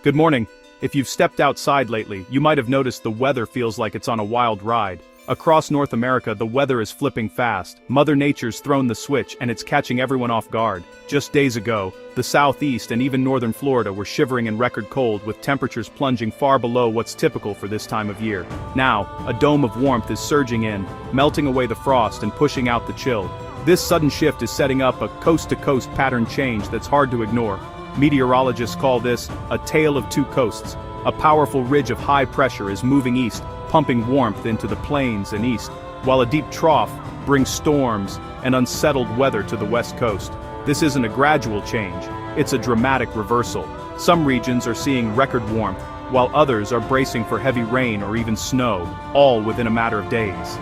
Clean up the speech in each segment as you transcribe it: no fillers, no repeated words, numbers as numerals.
Good morning. If you've stepped outside lately, you might have noticed the weather feels like it's on a wild ride. Across North America, the weather is flipping fast. Mother Nature's thrown the switch and it's catching everyone off guard. Just days ago, the southeast and even northern Florida were shivering in record cold with temperatures plunging far below what's typical for this time of year. Now, a dome of warmth is surging in, melting away the frost and pushing out the chill. This sudden shift is setting up a coast-to-coast pattern change that's hard to ignore. Meteorologists call this a tale of two coasts. A powerful ridge of high pressure is moving east, pumping warmth into the plains and east, while a deep trough brings storms and unsettled weather to the west coast. This isn't a gradual change, it's a dramatic reversal. Some regions are seeing record warmth, while others are bracing for heavy rain or even snow, all within a matter of days.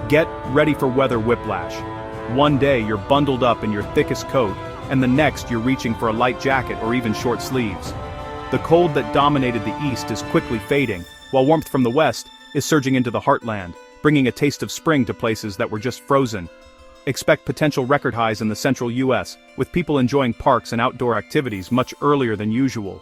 Get ready for weather whiplash. One day you're bundled up in your thickest coat, and the next you're reaching for a light jacket or even short sleeves. The cold that dominated the east is quickly fading, while warmth from the west is surging into the heartland, bringing a taste of spring to places that were just frozen. Expect potential record highs in the central U.S., with people enjoying parks and outdoor activities much earlier than usual.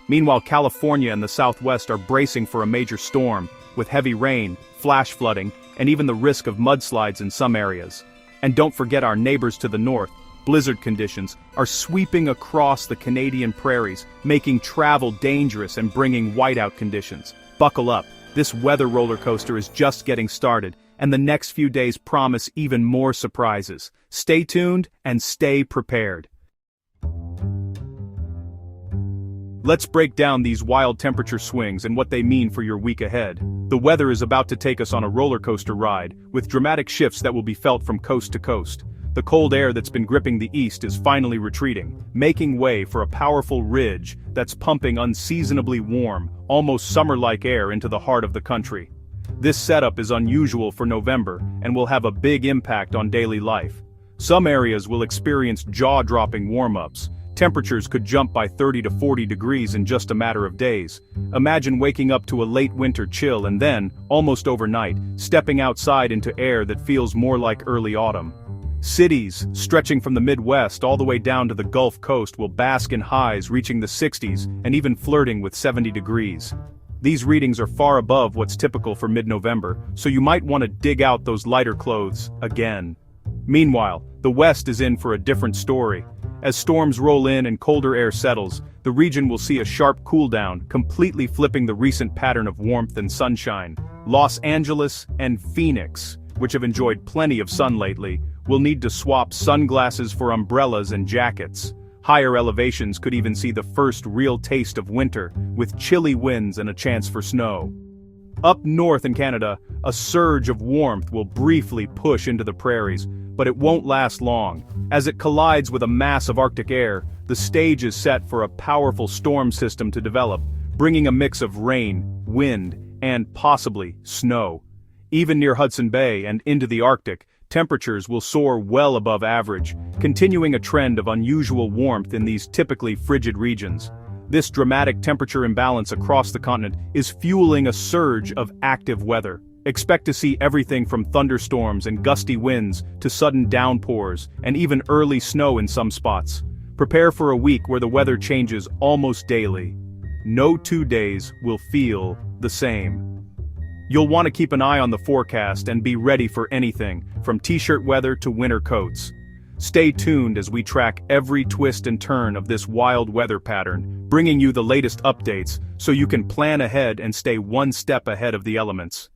Meanwhile, California and the Southwest are bracing for a major storm, with heavy rain, flash flooding, and even the risk of mudslides in some areas. And don't forget our neighbors to the north. Blizzard conditions are sweeping across the Canadian prairies, making travel dangerous and bringing whiteout conditions. Buckle up, this weather roller coaster is just getting started, and the next few days promise even more surprises. Stay tuned and stay prepared. Let's break down these wild temperature swings and what they mean for your week ahead. The weather is about to take us on a roller coaster ride, with dramatic shifts that will be felt from coast to coast. The cold air that's been gripping the east is finally retreating, making way for a powerful ridge that's pumping unseasonably warm, almost summer-like air into the heart of the country. This setup is unusual for November and will have a big impact on daily life. Some areas will experience jaw-dropping warm-ups. Temperatures could jump by 30 to 40 degrees in just a matter of days. Imagine waking up to a late winter chill and then, almost overnight, stepping outside into air that feels more like early autumn. Cities, stretching from the Midwest all the way down to the Gulf Coast, will bask in highs reaching the 60s and even flirting with 70 degrees. These readings are far above what's typical for mid-November, so you might want to dig out those lighter clothes again. Meanwhile, the West is in for a different story. As storms roll in and colder air settles, the region will see a sharp cool-down, completely flipping the recent pattern of warmth and sunshine. Los Angeles and Phoenix, which have enjoyed plenty of sun lately, will need to swap sunglasses for umbrellas and jackets. Higher elevations could even see the first real taste of winter, with chilly winds and a chance for snow. Up north in Canada, a surge of warmth will briefly push into the prairies, but it won't last long. As it collides with a mass of Arctic air, the stage is set for a powerful storm system to develop, bringing a mix of rain, wind, and possibly snow. Even near Hudson Bay and into the Arctic, temperatures will soar well above average, continuing a trend of unusual warmth in these typically frigid regions. This dramatic temperature imbalance across the continent is fueling a surge of active weather. Expect to see everything from thunderstorms and gusty winds to sudden downpours and even early snow in some spots. Prepare for a week where the weather changes almost daily. No 2 days will feel the same. You'll want to keep an eye on the forecast and be ready for anything, from t-shirt weather to winter coats. Stay tuned as we track every twist and turn of this wild weather pattern, bringing you the latest updates so you can plan ahead and stay one step ahead of the elements.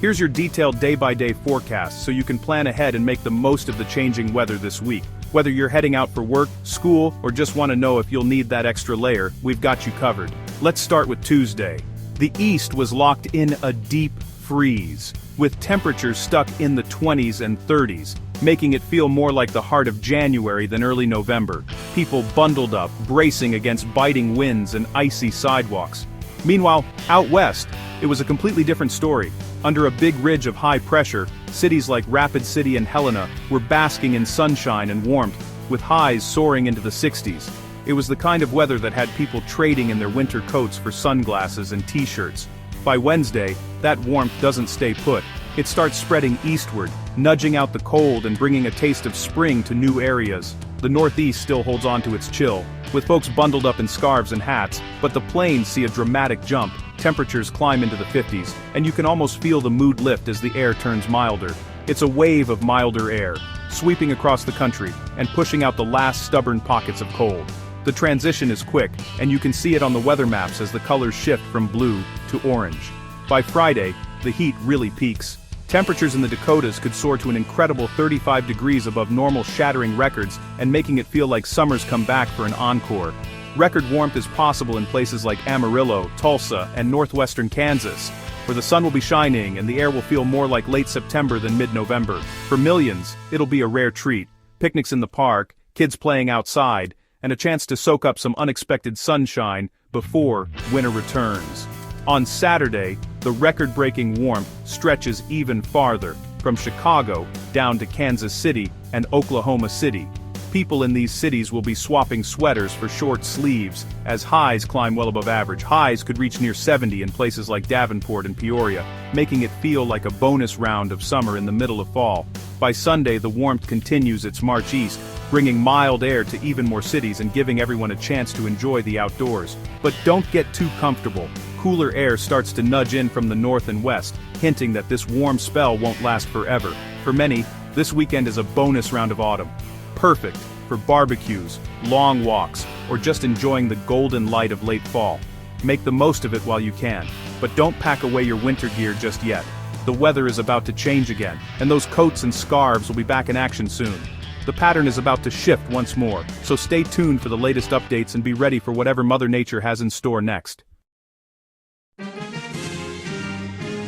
Here's your detailed day-by-day forecast so you can plan ahead and make the most of the changing weather this week. Whether you're heading out for work, school, or just want to know if you'll need that extra layer, we've got you covered. Let's start with Tuesday. The east was locked in a deep freeze, with temperatures stuck in the 20s and 30s, making it feel more like the heart of January than early November. People bundled up, bracing against biting winds and icy sidewalks. Meanwhile, out west, it was a completely different story. Under a big ridge of high pressure, cities like Rapid City and Helena were basking in sunshine and warmth, with highs soaring into the 60s. It was the kind of weather that had people trading in their winter coats for sunglasses and t-shirts. By Wednesday, that warmth doesn't stay put. it starts spreading eastward, nudging out the cold and bringing a taste of spring to new areas. The Northeast still holds on to its chill, with folks bundled up in scarves and hats, but the plains see a dramatic jump. Temperatures climb into the 50s, and you can almost feel the mood lift as the air turns milder. It's a wave of milder air, sweeping across the country and pushing out the last stubborn pockets of cold. The transition is quick, and you can see it on the weather maps as the colors shift from blue to orange. By Friday, the heat really peaks. Temperatures in the Dakotas could soar to an incredible 35 degrees above normal, shattering records and making it feel like summer's come back for an encore. Record warmth is possible in places like Amarillo, Tulsa, and northwestern Kansas, where the sun will be shining and the air will feel more like late September than mid-November. For millions, it'll be a rare treat. Picnics in the park, kids playing outside, and a chance to soak up some unexpected sunshine before winter returns. On Saturday, the record-breaking warmth stretches even farther, from Chicago down to Kansas City and Oklahoma City. People in these cities will be swapping sweaters for short sleeves, as highs climb well above average. Highs could reach near 70 in places like Davenport and Peoria, making it feel like a bonus round of summer in the middle of fall. By Sunday, the warmth continues its march east, bringing mild air to even more cities and giving everyone a chance to enjoy the outdoors. But don't get too comfortable. Cooler air starts to nudge in from the north and west, hinting that this warm spell won't last forever. For many, this weekend is a bonus round of autumn. Perfect for barbecues, long walks, or just enjoying the golden light of late fall. Make the most of it while you can, but don't pack away your winter gear just yet. The weather is about to change again, and those coats and scarves will be back in action soon. The pattern is about to shift once more, so stay tuned for the latest updates and be ready for whatever Mother Nature has in store next.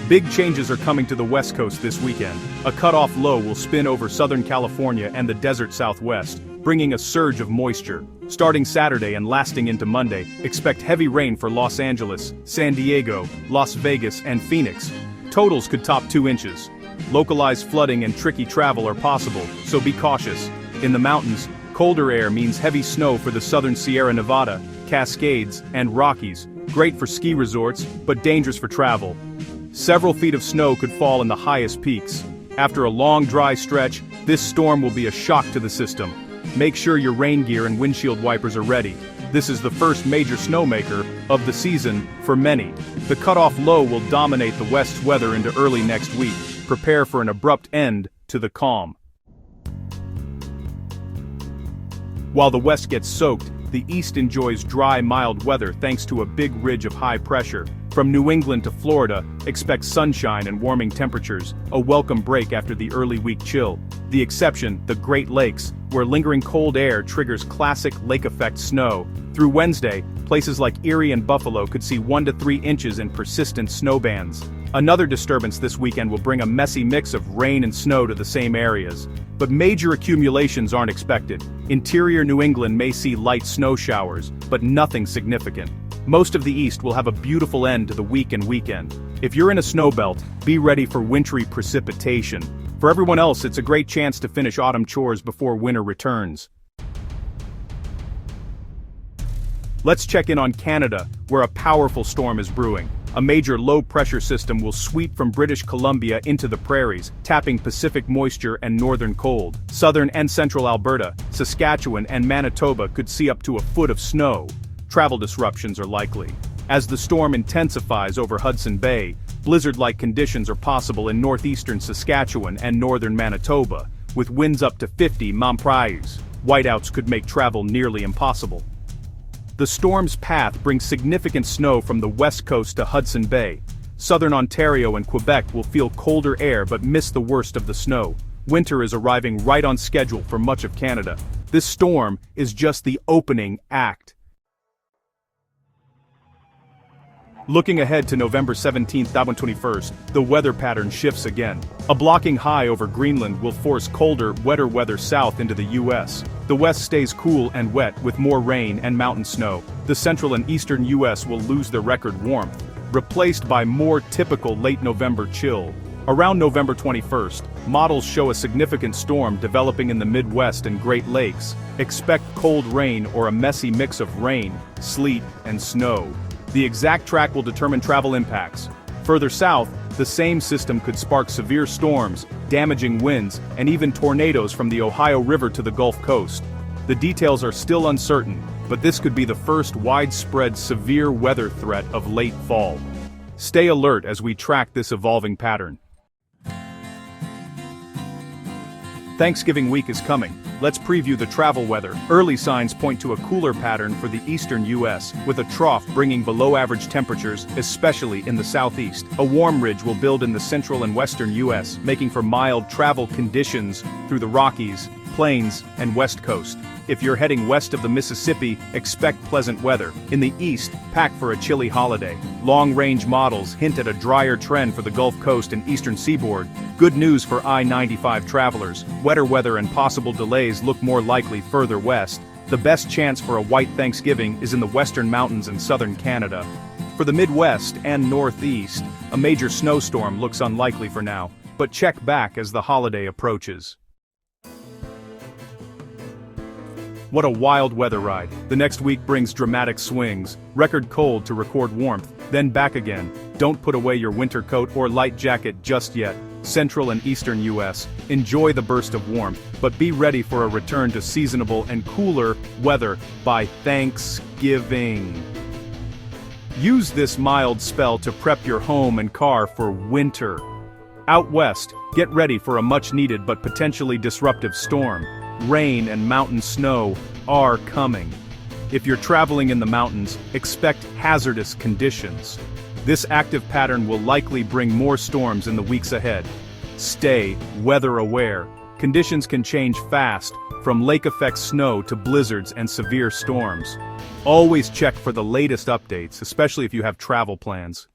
Big changes are coming to the West Coast this weekend. A cutoff low will spin over Southern California and the desert Southwest, bringing a surge of moisture. Starting Saturday and lasting into Monday, expect heavy rain for Los Angeles, San Diego, Las Vegas, and Phoenix. Totals could top 2 inches. Localized flooding and tricky travel are possible, so be cautious. In the mountains, colder air means heavy snow for the southern Sierra Nevada, Cascades, and Rockies. Great for ski resorts, but dangerous for travel. Several feet of snow could fall in the highest peaks. After a long dry stretch, this storm will be a shock to the system. Make sure your rain gear and windshield wipers are ready. This is the first major snowmaker of the season for many. The cutoff low will dominate the West's weather into early next week. Prepare for an abrupt end to the calm. While the West gets soaked, the East enjoys dry, mild weather thanks to a big ridge of high pressure. From New England to Florida, expect sunshine and warming temperatures, a welcome break after the early week chill. The exception, the Great Lakes, where lingering cold air triggers classic lake effect snow. Through Wednesday, places like Erie and Buffalo could see 1 to 3 inches in persistent snow bands. Another disturbance this weekend will bring a messy mix of rain and snow to the same areas. But major accumulations aren't expected. Interior New England may see light snow showers, but nothing significant. Most of the East will have a beautiful end to the week and weekend. If you're in a snowbelt, be ready for wintry precipitation. For everyone else, it's a great chance to finish autumn chores before winter returns. Let's check in on Canada, where a powerful storm is brewing. A major low-pressure system will sweep from British Columbia into the prairies, tapping Pacific moisture and northern cold. Southern and central Alberta, Saskatchewan, and Manitoba could see up to a foot of snow. Travel disruptions are likely. As the storm intensifies over Hudson Bay, blizzard-like conditions are possible in northeastern Saskatchewan and northern Manitoba, with winds up to 50 mph. Whiteouts could make travel nearly impossible. The storm's path brings significant snow from the west coast to Hudson Bay. Southern Ontario and Quebec will feel colder air but miss the worst of the snow. Winter is arriving right on schedule for much of Canada. This storm is just the opening act. Looking ahead to November 17th and 21st, the weather pattern shifts again. A blocking high over Greenland will force colder, wetter weather south into the U.S. The west stays cool and wet with more rain and mountain snow. The central and eastern U.S. will lose their record warmth, replaced by more typical late November chill. Around November 21st, models show a significant storm developing in the Midwest and Great Lakes. Expect cold rain or a messy mix of rain, sleet, and snow. The exact track will determine travel impacts. Further south, The same system could spark severe storms, damaging winds, and even tornadoes from the Ohio River to the Gulf Coast. The details are still uncertain, but this could be the first widespread severe weather threat of late fall. Stay alert as we track this evolving pattern. Thanksgiving week is coming. Let's preview the travel weather. Early signs point to a cooler pattern for the eastern U.S., with a trough bringing below-average temperatures, especially in the southeast. A warm ridge will build in the central and western U.S., making for mild travel conditions through the Rockies, Plains, and West Coast. If you're heading west of the Mississippi, expect pleasant weather. In the east, pack for a chilly holiday. Long-range models hint at a drier trend for the Gulf Coast and eastern seaboard. Good news for I-95 travelers. Wetter weather and possible delays look more likely further west. The best chance for a white Thanksgiving is in the western mountains and southern Canada. For the Midwest and Northeast, a major snowstorm looks unlikely for now, but check back as the holiday approaches. What a wild weather ride. The next week brings dramatic swings, record cold to record warmth, then back again. Don't put away your winter coat or light jacket just yet. Central and eastern U.S., enjoy the burst of warmth, but be ready for a return to seasonable and cooler weather by Thanksgiving. Use this mild spell to prep your home and car for winter. Out west, get ready for a much-needed but potentially disruptive storm. Rain and mountain snow are coming. If you're traveling in the mountains, expect hazardous conditions. This active pattern will likely bring more storms in the weeks ahead. Stay weather aware. Conditions can change fast, from lake-effect snow to blizzards and severe storms. Always check for the latest updates, especially if you have travel plans.